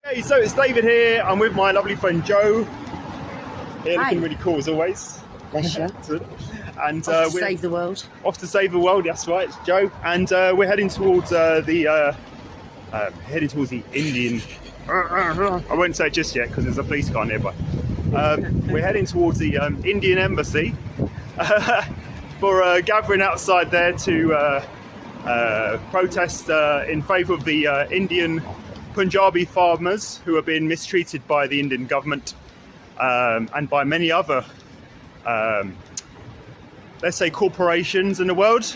Hey, so it's David here. I'm with my lovely friend Joe. Here, looking really cool as always. Bless you. And Off to we're save the world. off to save the world. That's right, it's Joe. And we're heading towards the Indian. I won't say it just yet because there's a police car nearby. We're heading towards the Indian embassy for a gathering outside there to protest in favour of the Indian Punjabi farmers who are being mistreated by the Indian government and by many other, let's say, corporations in the world.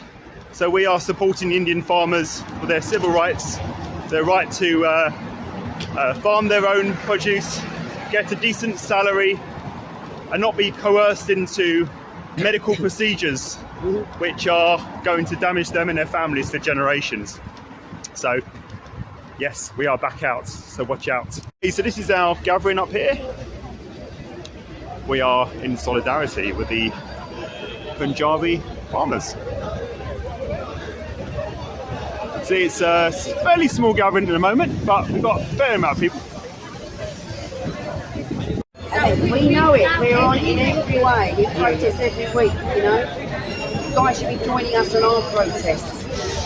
So we are supporting Indian farmers for their civil rights, their right to farm their own produce, get a decent salary, and not be coerced into medical procedures which are going to damage them and their families for generations. So yes, we are back out, so watch out. Okay, so this is our gathering up here. We are in solidarity with the Punjabi farmers. See, it's a fairly small gathering at the moment, but we've got a fair amount of people. We know it. We're on in every way. We protest every week, you know. You guys should be joining us in our protests.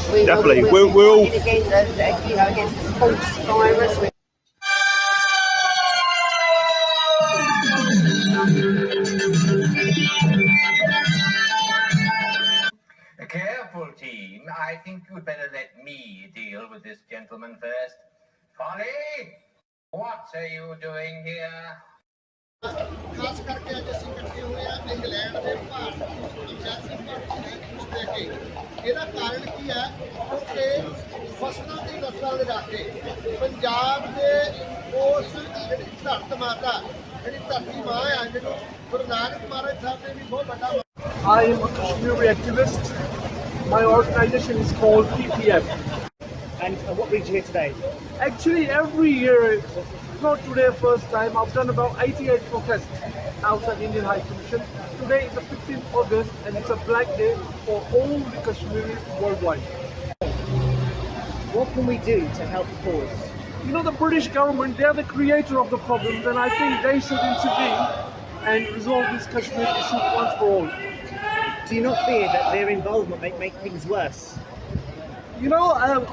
Definitely. We're all against this false virus. Careful, team. I think you'd better let me deal with this gentleman first. Polly, what are you doing here? ਖਾਸ ਕਰਕੇ ਅੱਜ ਅਸੀਂ ਇਕੱਠੇ ਹੋਏ ਆ England ਦੇ ਭਾਰਤ ਪੰਜਾਬੀ ਭਾਰਤ ਦੇ ਇਹਦਾ ਕਾਰਨ ਕੀ ਹੈ ਕਿ ਫਸਲਾਂ ਦੀ ਨਸਲ ਦੇ ਰਾਖੇ ਪੰਜਾਬ ਦੇ ਉਸ ਜਿਹੜੀ ਧਰਤ ਮਾਤਾ ਜਿਹੜੀ ਧਰਤੀ ਮਾਂ ਆ ਜਿਹਨੂੰ ਗੁਰੂ ਨਾਨਕ ਮਹਾਰਾਜ ਸਾਹਿਬ ਨੇ ਵੀ ਬਹੁਤ ਵੱਡਾ I am a Kashmiri activist. My organization is called PPF. And what brings you here today? Actually, every year, not today first time, I've done about 88 protests outside Indian High Commission. Today is the 15th August and it's a black day for all the Kashmiris worldwide. What can we do to help the cause? You know, the British government, they're the creator of the problems and I think they should intervene and resolve this Kashmir issue once for all. Do you not fear that their involvement may make things worse? You know,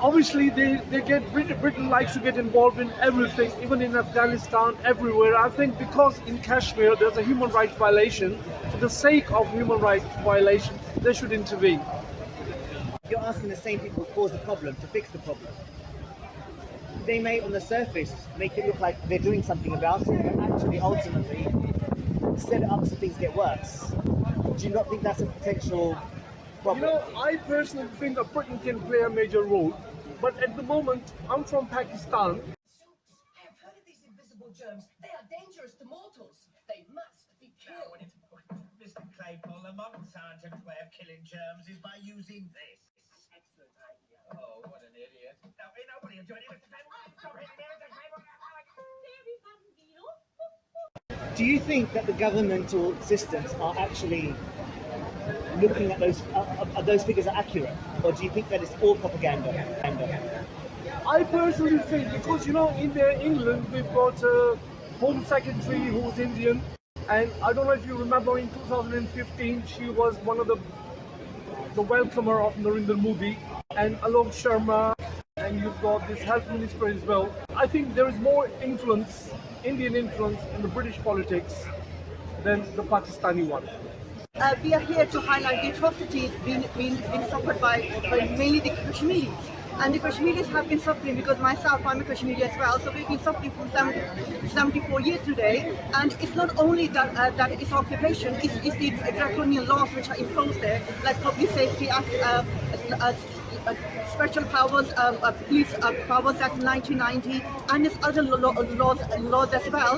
obviously Britain likes to get involved in everything, even in Afghanistan, everywhere. I think because in Kashmir there's a human rights violation, for the sake of human rights violation, they should intervene. You're asking the same people who caused the problem to fix the problem. They may, on the surface, make it look like they're doing something about it, but actually, ultimately, set it up so things get worse. Do you not think that's a potential problem? You know, I personally think that Britain can play a major role, but at the moment, I'm from Pakistan. I have heard of these invisible germs. They are dangerous to mortals. They must be killed. Mr. Claypole, the modern scientific way of killing germs is by using this. Excellent idea. Oh, what an idiot. No, nobody will join you, Mr. Claypole. Stop hitting me, Mr. Claypole. Do you think that the governmental systems are actually looking at those figures are accurate, or do you think that it's all propaganda? I personally think, because you know, in England, we've got a Home Secretary who's Indian, and I don't know if you remember in 2015, she was one of the welcomer of Narendra Modi, and Alok Sharma, and you've got this health minister as well. I think there is more influence, Indian influence, in the British politics than the Pakistani one. We are here to highlight the atrocities being suffered by mainly the Kashmiris. And the Kashmiris have been suffering because myself, I'm a Kashmiri as well, so we've been suffering for 74 years today. And it's not only that it's occupation, it's the draconian laws which are imposed there, like Public Safety Act, Special Powers, Police Powers Act 1990, and there's other laws as well,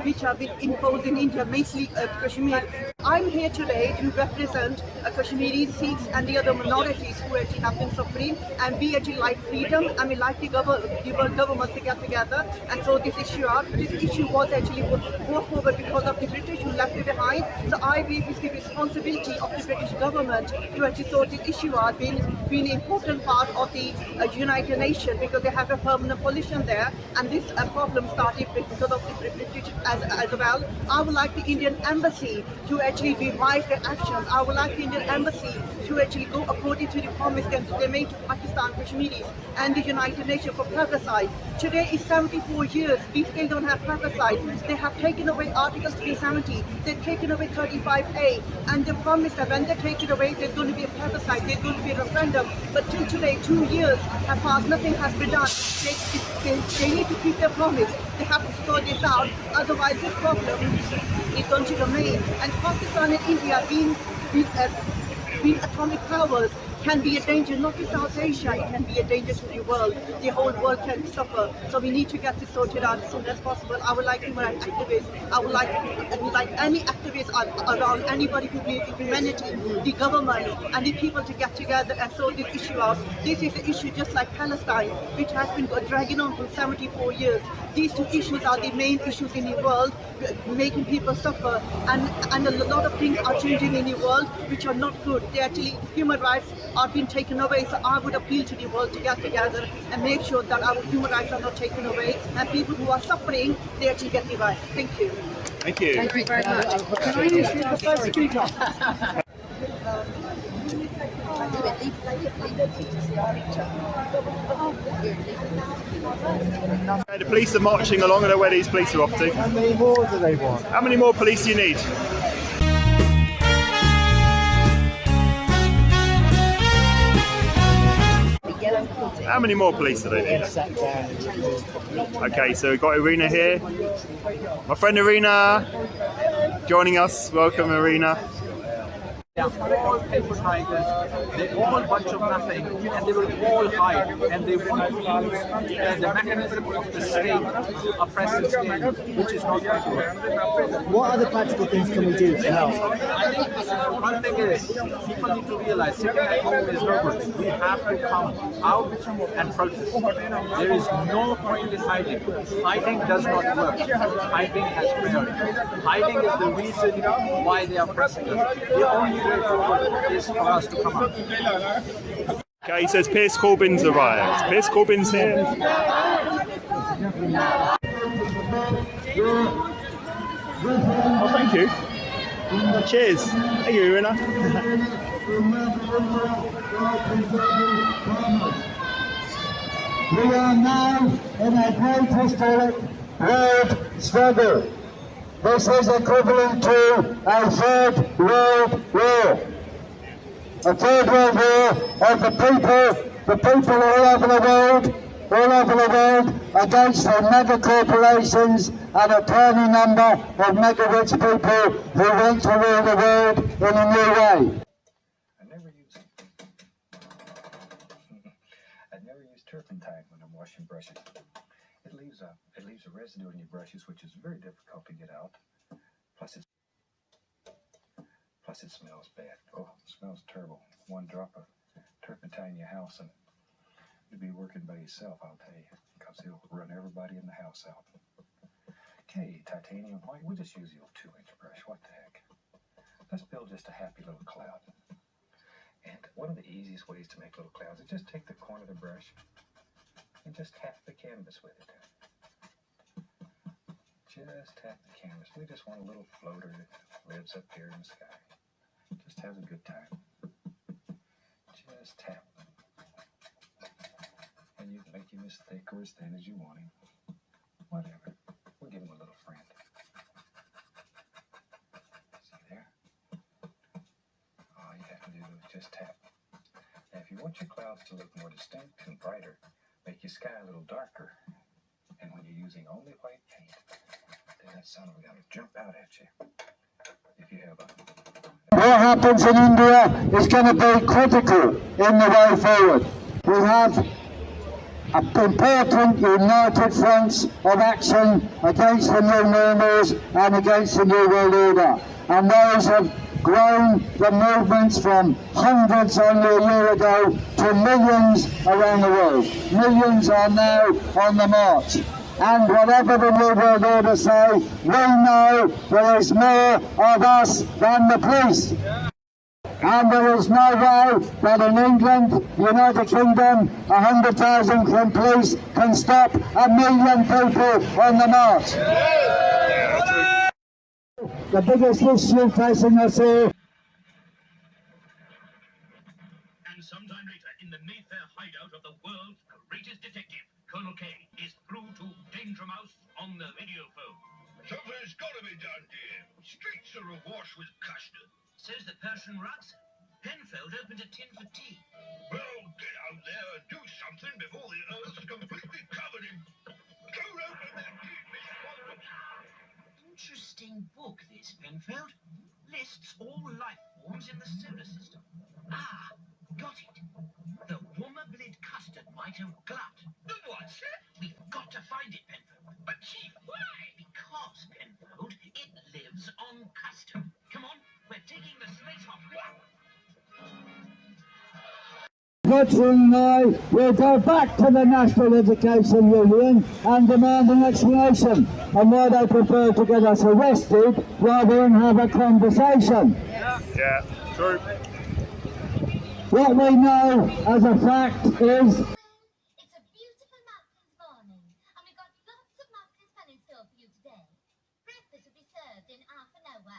which have been imposed in India, mainly Kashmir. I'm here today to represent Kashmiri Sikhs and the other minorities who actually have been suffering, and we actually like freedom, and we like the world governments to get together and sort this issue out. This issue was actually brought forward because of the British who left it behind. So I believe it's the responsibility of the British government to actually sort this issue out, being an important part of the United Nations, because they have a permanent position there, and this problem started because of the British as well. I would like the Indian Embassy to actually revise their actions. I would like the Indian Embassy to actually go according to the promise that they made to Pakistan, Kashmiris and the United Nations for plebiscite. Today is 74 years, we still don't have plebiscite. They have taken away Article 370, they've taken away 35A, and they promised that when they take it away, there's going to be a plebiscite, there's going to be a referendum. But till today, 2 years have passed, nothing has been done. They need to keep their promise. They have to sort this out, otherwise this problem is going to remain. And Pakistan and India being atomic powers can be a danger not to South Asia, it can be a danger to the world. The whole world can suffer. So we need to get this sorted out as soon as possible. I would like human rights activists, I would like any activists around, anybody who believes in humanity, the government and the people to get together and sort this issue out. This is an issue just like Palestine, which has been dragging on for 74 years. These two issues are the main issues in the world, making people suffer, and a lot of things are changing in the world which are not good. They actually, human rights are being taken away, so I would appeal to the world to get together and make sure that our human rights are not taken away, and people who are suffering, they actually get the rights. Thank you. Thank you. Thank you very much. Can I use the first speaker? The police are marching along. I don't know where these police are off to. How many more do they want? How many more police do you need? How many more police do they need? Okay, so we've got Irina here. My friend Irina joining us. Welcome, Irina. They are all paper tigers, they're all a bunch of nothing, and they will all hide, and they want to use the mechanism of the state to oppress the state, which is not going to work. What other practical things can we do to help? I think one thing is, people need to realize sitting at home is no good. We have to come out and protest. There is no point in hiding. Hiding does not work. Hiding has failed. Hiding is the reason why they are pressing us. The only way forward is for us to come out. Okay, he says Piers Corbyn's arrived. Piers Corbyn's here. Oh, thank you. Cheers. Thank you, Irina. We are now in a great historic world struggle. This is equivalent to a Third World War. A Third World War of the people all over the world, against the mega corporations and a tiny number of mega rich people who want to rule the world in a new way. I never use turpentine when I'm washing brushes. It leaves a residue in your brushes, which is very difficult to get out. Plus it smells bad. Oh, it smells terrible. One drop of turpentine in your house and you'll be working by yourself, I'll tell you, because it'll run everybody in the house out. Okay, titanium white. We'll just use the old 2-inch brush. What the heck? Let's build just a happy little cloud. And one of the easiest ways to make little clouds is just take the corner of the brush and just tap the canvas with it. Just tap the canvas. We just want a little floater that lives up here in the sky. Just has a good time. Just tap. And you can make him as thick or as thin as you want him. Whatever. We'll give him a little friend. See there? All you have to do is just tap. Now if you want your clouds to look more distinct and brighter, make your sky a little darker. And when you're using only white paint, then that sun will jump out at you. If you have a... What happens in India is going to be critical in the way forward. We have important united fronts of action against the new normals and against the new world order. And those have grown the movements from hundreds only a year ago to millions around the world. Millions are now on the march. And whatever the New World Order say, we know there is more of us than the police. And there is no way that in England, United Kingdom, 100,000 police can stop 1 million people on the march. The biggest issue facing us here. And sometime later, in the Mayfair hideout of the world's greatest detective, Colonel K is through to Danger Mouse on the video phone. Something's got to be done, dear. Streets are awash with custard. Says the Persian rugs. Penfold opened a tin for tea. Well, get out there and do something before the earth's completely covered in... Don't open that tin, Miss Watson. Interesting book, this, Penfold. Lists all life forms in the solar system. Ah, got it. The Wommerblid custard might have glut. The what, sir? We've got to find it, Penfold. But, Chief, why? Because, Penfold, it lives on custard. Come on, we're taking the slate off. Veteran and I will go back to the National Education Union and demand an explanation on why they prefer to get us arrested rather than have a conversation. Yeah, true. What we know as a fact is... It's a beautiful Martin's morning, and we've got lots of Martin's fun in store for you today. Breakfast will be served in half an hour.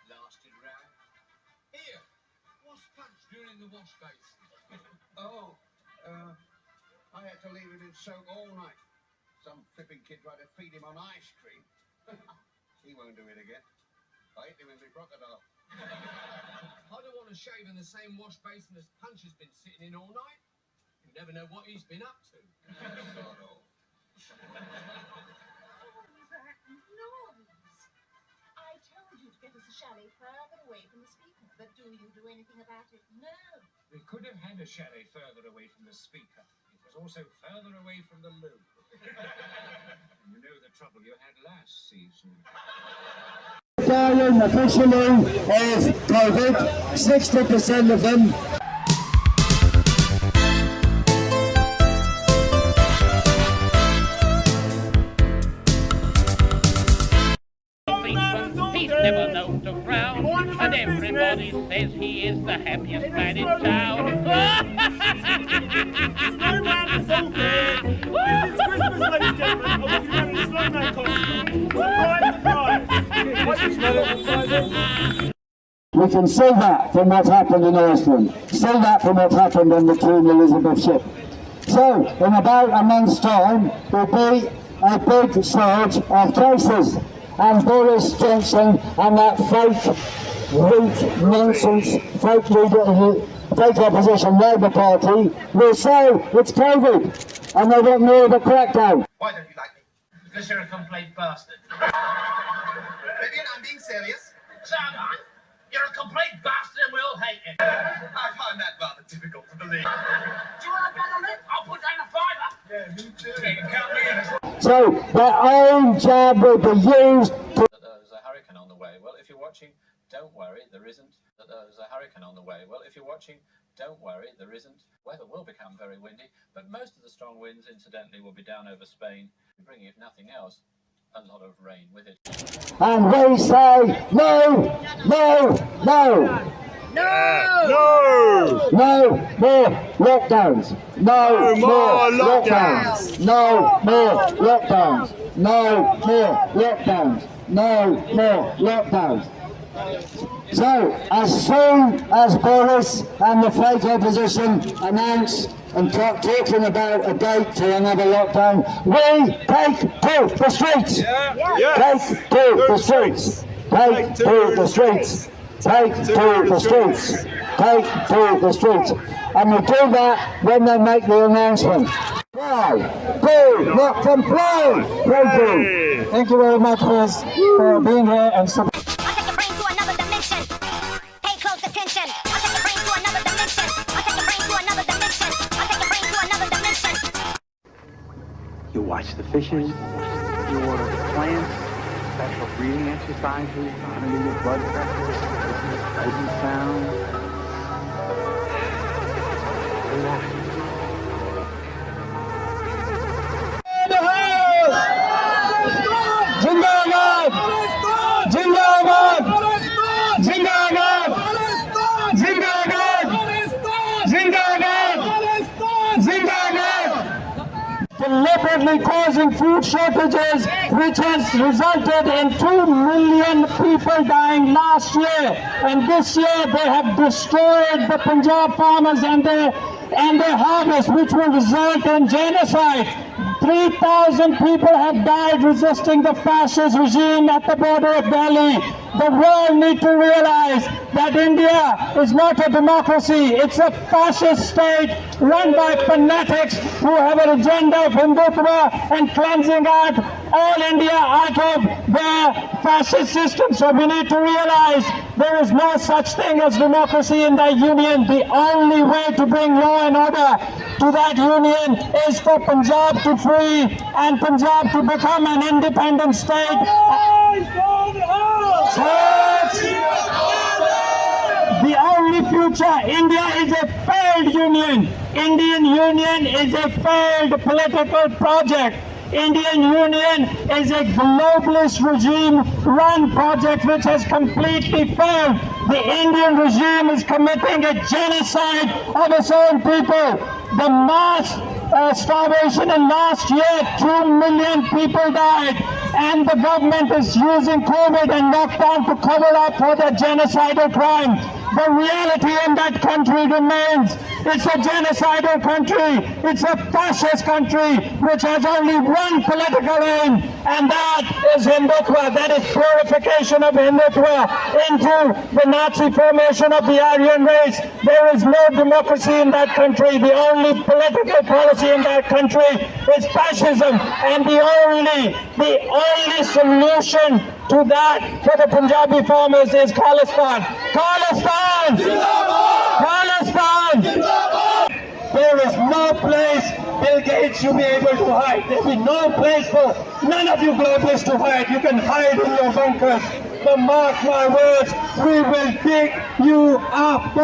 Lasted round. Here, what's punch doing in the wash basin? I had to leave him in soak all night. Some flipping kid tried to feed him on ice cream. He won't do it again. I hit him in the crocodile. I don't want to shave in the same wash basin as Punch has been sitting in all night. You never know what he's been up to. Sod off. I told you to get us a chalet further away from the speaker, but do you do anything about it? No. We could have had a chalet further away from the speaker. It was also further away from the loo. You know the trouble you had last season. Dying officially of COVID, 60% of them. He's never known to frown, and everybody says he is the happiest man in town. Snowman is okay. It's Christmas, ladies and gentlemen. I want you to have a snowman costume. Surprise. We can see that from what happened in Iceland. See that from what happened on the Queen Elizabeth ship. So, in about a month's time, there'll be a big surge of cases. And Boris Johnson and that fake, weak, nonsense, fake opposition Labour Party will say it's COVID and they want more of a crackdown. Why don't you like me? Because you're a complete bastard. Vivian, I'm being serious. Sound on. You're a complete bastard and we all hate you. I find that rather difficult to believe. Do you want a better lip? I'll put down a fiver. Yeah, me too. You can count me in. So their own jab will be used to... There's a hurricane on the way. Well, if you're watching, don't worry, there isn't. There's a hurricane on the way. Well, if you're watching, don't worry, there isn't. Weather will become very windy, but most of the strong winds, incidentally, will be down over Spain, bringing, if nothing else, a lot of rain with it. And we say no, no, no. No! No more lockdowns. No more lockdowns. No more lockdowns. No more lockdowns. No more lockdowns. So, as soon as Boris and the fake opposition announce and talking about a date for another lockdown, we take to the streets. Take to the streets. Take to the streets. Take to the streets. Take to the streets. And we do that when they make the announcement. Why? Do not comply. Thank you. Thank you very much for being here and supporting. I'll take your brain to another dimension. Pay close attention. watch the fishes, you water the plants, special breathing exercises, monitor your blood pressure, listen to pleasant sounds. Relax. Zindabad! Zindabad! Zindabad! Zindabad! Zindabad! Zindabad! Deliberately causing food shortages, which has resulted in 2 million people dying last year. And this year they have destroyed the Punjab farmers and their harvest, which will result in genocide. 3,000 people have died resisting the fascist regime at the border of Delhi. The world needs to realize that India is not a democracy. It's a fascist state run by fanatics who have an agenda of Hindutva and cleansing out all India out of their fascist system. So we need to realize there is no such thing as democracy in that union. The only way to bring law and order to that union is for Punjab to free and Punjab to become an independent state. The only future, India is a failed union. Indian Union is a failed political project. Indian Union is a globalist regime-run project which has completely failed. The Indian regime is committing a genocide of its own people. The mass starvation in last year, 2 million people died, and the government is using COVID and lockdown to cover up for the genocidal crime. The reality in that country remains. It's a genocidal country. It's a fascist country which has only one political aim, and that is Hindutva. That is purification of Hindutva into the Nazi formation of the Aryan race. There is no democracy in that country. The only political policy in that country is fascism, and the only solution to that for the Punjabi farmers is Khalistan. Khalistan! Khalistan! There is no place Bill Gates should be able to hide. There will be no place for none of you globalists to hide. You can hide in your bunkers. But mark my words, we will dig you up.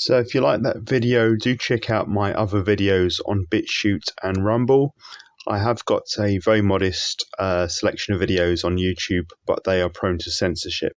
So if you like that video, do check out my other videos on BitChute and Rumble. I have got a very modest selection of videos on YouTube, but they are prone to censorship.